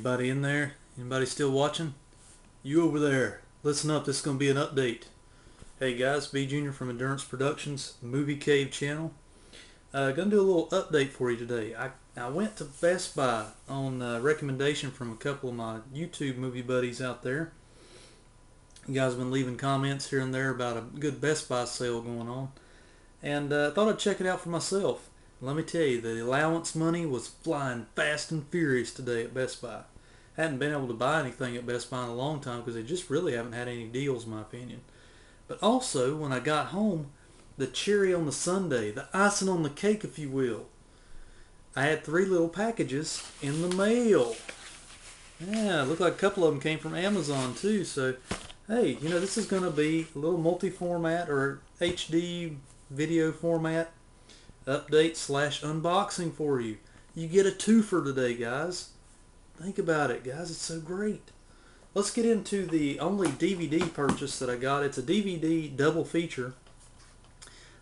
Anybody in there? Anybody still watching? You over there, listen up, this is going to be an update. Hey guys, B Jr. from Endurance Productions, Movie Cave channel. Going to do a little update for you today. I went to Best Buy on recommendation from a couple of my YouTube movie buddies out there. You guys have been leaving comments here and there about a good Best Buy sale going on. And I thought I'd check it out for myself. Let me tell you, the allowance money was flying fast and furious today at Best Buy. Hadn't been able to buy anything at Best Buy in a long time because they just really haven't had any deals, in my opinion. But also, when I got home, the cherry on the sundae, the icing on the cake, if you will, I had 3 little packages in the mail. Yeah, it looked like a couple of them came from Amazon too. So, hey, you know, this is going to be a little multi-format or HD video format update / unboxing for you. You get a twofer today, guys. Think about it, guys. It's so great. Let's get into the only DVD purchase that I got. It's a DVD double feature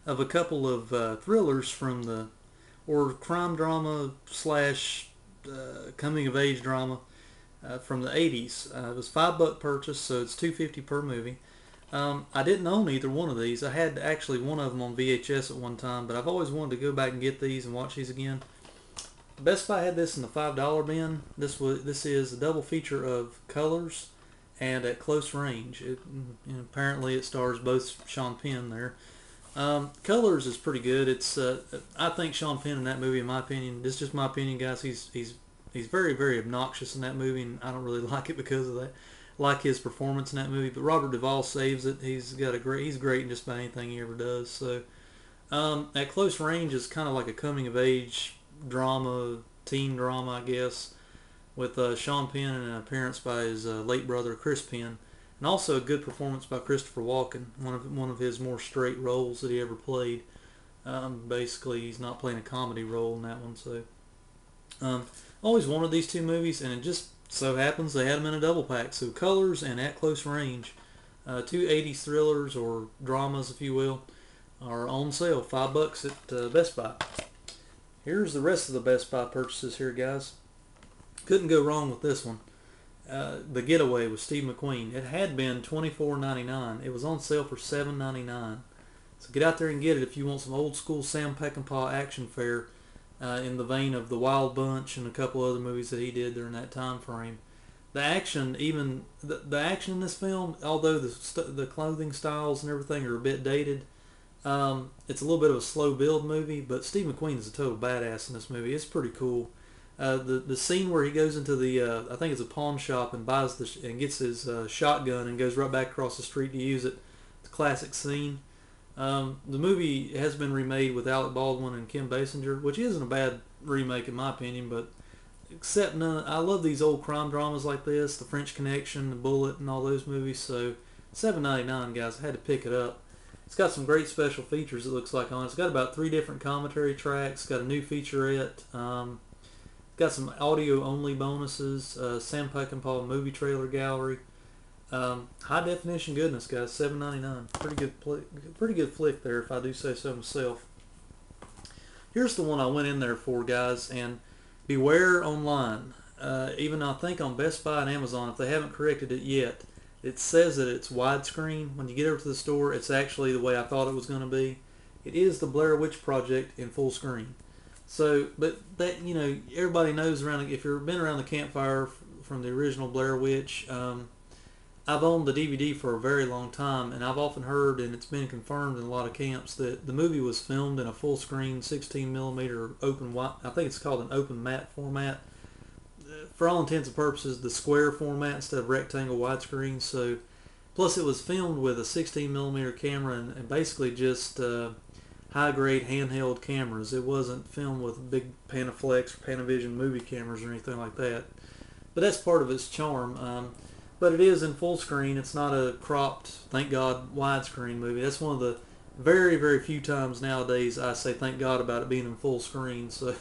of a couple of thrillers from the, or crime drama / coming of age drama from the 80s. It was $5 purchase, so it's $2.50 per movie. I didn't own either one of these. I had actually one of them on VHS at one time, but I've always wanted to go back and get these and watch these again. Best Buy had this in the $5 bin. This is a double feature of Colors and At Close Range. Apparently it stars both Sean Penn there. Colors is pretty good. It's I think Sean Penn in that movie, in my opinion, this is just my opinion, guys. He's very, very obnoxious in that movie, and I don't really like it because of that. Like his performance in that movie, but Robert Duvall saves it. He's great in just about anything he ever does. So, At Close Range is kind of like a coming of age drama, teen drama, I guess, with Sean Penn and an appearance by his late brother Chris Penn, and also a good performance by Christopher Walken, one of his more straight roles that he ever played. Basically, he's not playing a comedy role in that one. So, always wanted these two movies, and it just so happens they had them in a double pack. So Colors and At Close Range, two 80s thrillers or dramas, if you will, are on sale, $5 at Best Buy. Here's the rest of the Best Buy purchases here, guys. Couldn't go wrong with this one. The Getaway with Steve McQueen. It had been $24.99. It was on sale for $7.99. So get out there and get it if you want some old school Sam Peckinpah action fare in the vein of The Wild Bunch and a couple other movies that he did during that time frame. The action, even the action in this film, although the clothing styles and everything are a bit dated, it's a little bit of a slow build movie, but Steve McQueen is a total badass in this movie. It's pretty cool. The scene where he goes into the I think it's a pawn shop and buys and gets his shotgun and goes right back across the street to use it. It's a classic scene. The movie has been remade with Alec Baldwin and Kim Basinger, which isn't a bad remake in my opinion, but except none. I love these old crime dramas like this, The French Connection, The Bullet, and all those movies. So $7.99, guys. I had to pick it up. It's got some great special features, it looks like, on it. It's got about 3 different commentary tracks. It's got a new featurette. Got some audio-only bonuses. Sam Peckinpah movie trailer gallery. High definition goodness, guys. $7.99. Pretty good flick there, if I do say so myself. Here's the one I went in there for, guys, and beware online. Even I think on Best Buy and Amazon, if they haven't corrected it yet, it says that it's widescreen. When you get over to the store, it's actually the way I thought it was going to be. It is the Blair Witch Project in full screen. So, but that, you know, everybody knows around, if you've been around the campfire from the original Blair Witch, I've owned the DVD for a very long time, and I've often heard, and it's been confirmed in a lot of camps, that the movie was filmed in a full screen 16mm open, I think it's called an open matte format. For all intents and purposes, the square format instead of rectangle widescreen. So, plus it was filmed with a 16mm camera and basically just high-grade handheld cameras. It wasn't filmed with big Panaflex or Panavision movie cameras or anything like that. But that's part of its charm. But it is in full screen. It's not a cropped, thank God, widescreen movie. That's one of the very, very few times nowadays I say thank God about it being in full screen. So,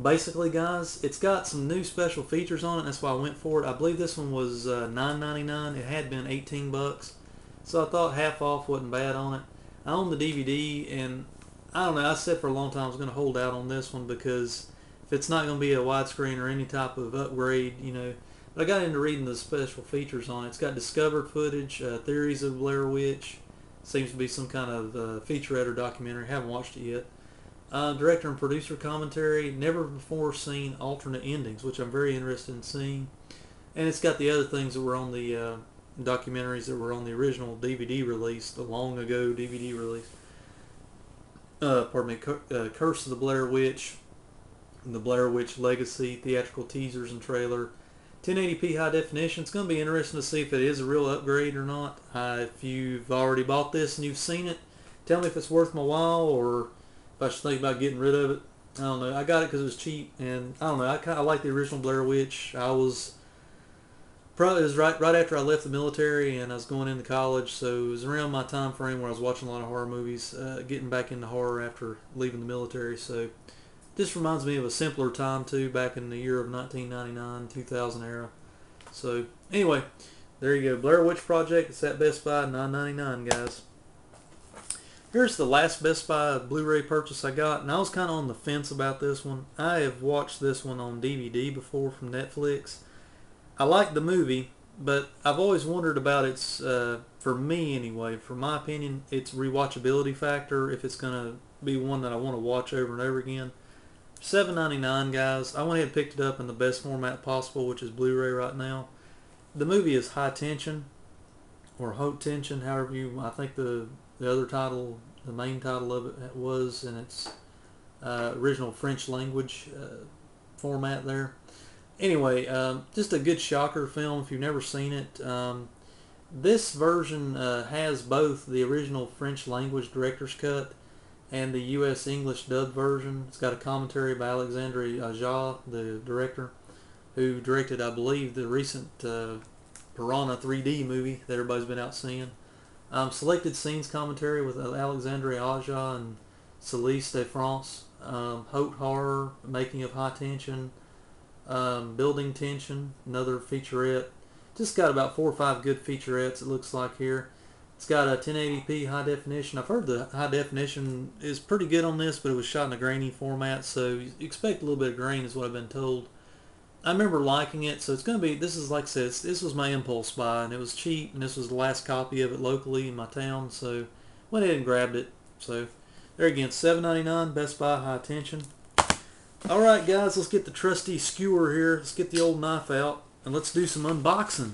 basically, guys, it's got some new special features on it. That's why I went for it. I believe this one was $9.99. It had been $18, so I thought half off wasn't bad on it. I own the DVD, and I don't know. I said for a long time I was going to hold out on this one because if it's not going to be a widescreen or any type of upgrade, you know. But I got into reading the special features on it. It's got discovered footage, theories of Blair Witch. Seems to be some kind of featurette or documentary. Haven't watched it yet. Director and producer commentary. Never before seen alternate endings, which I'm very interested in seeing. And it's got the other things that were on the documentaries that were on the original DVD release, the long ago DVD release. Curse of the Blair Witch, the Blair Witch Legacy, theatrical teasers and trailer. 1080p high definition. It's going to be interesting to see if it is a real upgrade or not. If you've already bought this and you've seen it, tell me if it's worth my while or if I should think about getting rid of it. I don't know. I got it because it was cheap, and I don't know. I like the original Blair Witch. It was right after I left the military and I was going into college, so it was around my time frame where I was watching a lot of horror movies, getting back into horror after leaving the military. So this reminds me of a simpler time too, back in the year of 1999, 2000 era. So anyway, there you go. Blair Witch Project. It's at Best Buy, $9.99, guys. Here's the last Best Buy Blu-ray purchase I got, and I was kind of on the fence about this one. I have watched this one on DVD before from Netflix. I like the movie, but I've always wondered about its, for me anyway, for my opinion, its rewatchability factor, if it's going to be one that I want to watch over and over again. $7.99, guys. I went ahead and picked it up in the best format possible, which is Blu-ray right now. The movie is High Tension, or Haute Tension, however you, I think the other title, the main title of it was in its original French language format there. Anyway, just a good shocker film if you've never seen it. This version has both the original French language director's cut and the U.S. English dubbed version. It's got a commentary by Alexandre Aja, the director, who directed, I believe, the recent Piranha 3D movie that everybody's been out seeing. Selected scenes commentary with Alexandre Aja and Céleste de France. Haute Horror, Making of High Tension, Building Tension, another featurette. Just got about 4 or 5 good featurettes, it looks like here. It's got a 1080p high definition. I've heard the high definition is pretty good on this, but it was shot in a grainy format, so you expect a little bit of grain is what I've been told. I remember liking it, so it's going to be, this is like I said, this was my impulse buy, and it was cheap, and this was the last copy of it locally in my town, so went ahead and grabbed it. So there again, $7.99, Best Buy High Tension. Alright guys, let's get the trusty skewer here. Let's get the old knife out, and let's do some unboxing.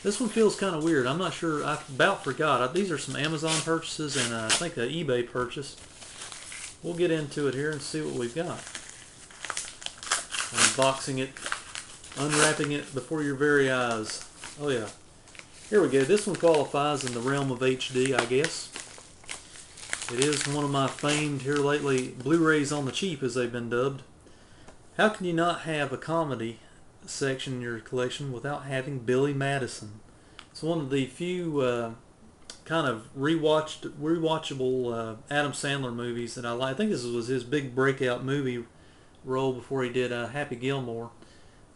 This one feels kind of weird. I'm not sure. I about forgot. These are some Amazon purchases and I think an eBay purchase. We'll get into it here and see what we've got. Unboxing it, unwrapping it before your very eyes. Oh yeah. Here we go. This one qualifies in the realm of HD, I guess. It is one of my famed here lately Blu-rays on the cheap, as they've been dubbed. How can you not have a comedy section in your collection without having Billy Madison? It's one of the few kind of rewatchable Adam Sandler movies that I like. I think this was his big breakout movie role before he did Happy Gilmore.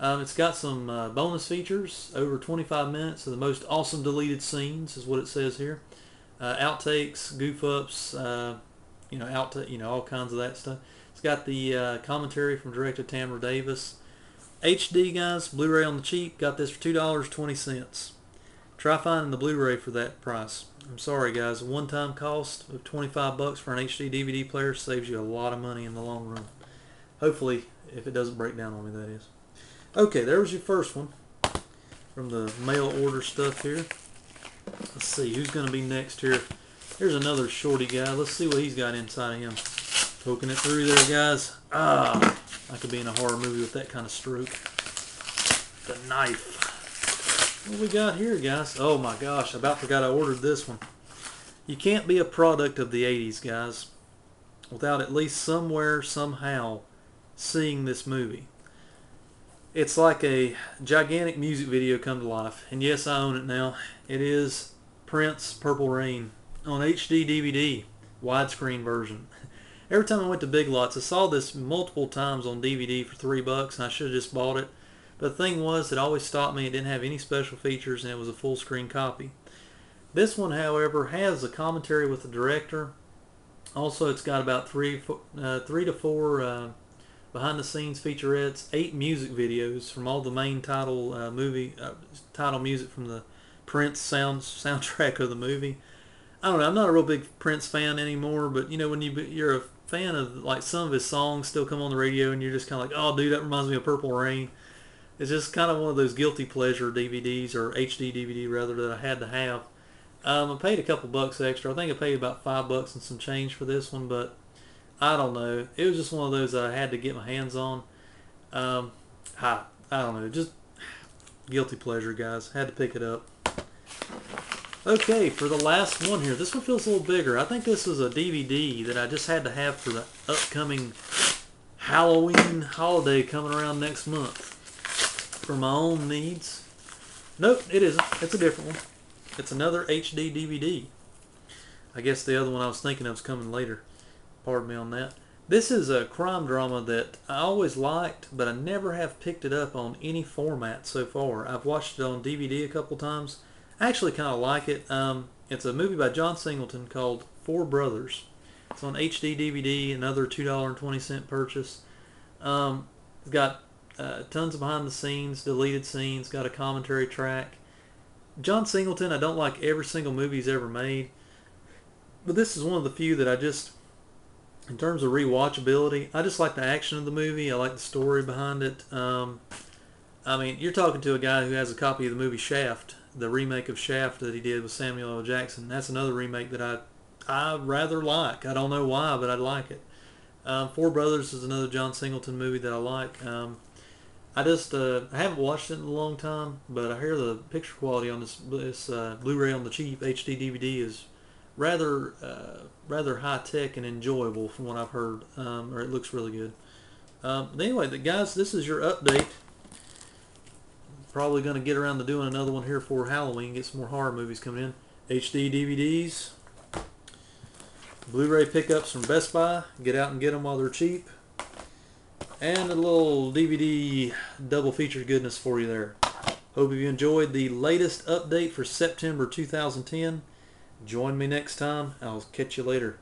It's got some bonus features, over 25 minutes of the most awesome deleted scenes is what it says here. Outtakes, goof ups, all kinds of that stuff. It's got the commentary from director Tamara Davis. HD, guys, Blu-ray on the cheap. Got this for $2.20. Try finding the Blu-ray for that price. I'm sorry, guys. A one-time cost of $25 for an HD DVD player saves you a lot of money in the long run. Hopefully, if it doesn't break down on me, that is. Okay, there was your first one from the mail order stuff here. Let's see who's going to be next here. Here's another shorty guy. Let's see what he's got inside of him. Poking it through there, guys. Ah, I could be in a horror movie with that kind of stroke. The knife. What we got here, guys? Oh my gosh, I about forgot I ordered this one. You can't be a product of the 80s, guys, without at least somewhere, somehow, seeing this movie. It's like a gigantic music video come to life. And yes, I own it now. It is Prince, Purple Rain on HD DVD, widescreen version. Every time I went to Big Lots, I saw this multiple times on DVD for $3, and I should have just bought it. But the thing was, it always stopped me. It didn't have any special features, and it was a full screen copy. This one, however, has a commentary with the director. Also, it's got about three to four behind the scenes featurettes, 8 music videos from all the main title title music from the Prince soundtrack of the movie. I don't know. I'm not a real big Prince fan anymore, but you know, when you're a fan of like some of his songs still come on the radio, and you're just kind of like, oh, dude, that reminds me of Purple Rain. It's just kind of one of those guilty pleasure DVDs, or HD DVD rather, that I had to have. I paid a couple bucks extra. I think I paid about $5 and some change for this one, but I don't know. It was just one of those that I had to get my hands on. I don't know. Just guilty pleasure, guys. Had to pick it up. Okay, for the last one here. This one feels a little bigger. I think this is a DVD that I just had to have for the upcoming Halloween holiday coming around next month. For my own needs. Nope, it isn't. It's a different one. It's another HD DVD. I guess the other one I was thinking of is coming later. Pardon me on that. This is a crime drama that I always liked, but I never have picked it up on any format so far. I've watched it on DVD a couple times. I actually kind of like it. It's a movie by John Singleton called Four Brothers. It's on HD DVD, another $2.20 purchase. It's got tons of behind the scenes, deleted scenes, got a commentary track. John Singleton, I don't like every single movie he's ever made, but this is one of the few that I just, in terms of rewatchability, I just like the action of the movie. I like the story behind it. I mean, you're talking to a guy who has a copy of the movie Shaft, the remake of Shaft that he did with Samuel L. Jackson. That's another remake that I rather like. I don't know why, but I like it. Four Brothers is another John Singleton movie that I like. I haven't watched it in a long time, but I hear the picture quality on this Blu-ray on the cheap HD DVD is rather high tech and enjoyable from what I've heard, or it looks really good. But anyway, guys, this is your update. Probably going to get around to doing another one here for Halloween. Get some more horror movies coming in. HD DVDs, Blu-ray pickups from Best Buy. Get out and get them while they're cheap. And a little DVD double feature goodness for you there. Hope you enjoyed the latest update for September 2010. Join me next time. I'll catch you later.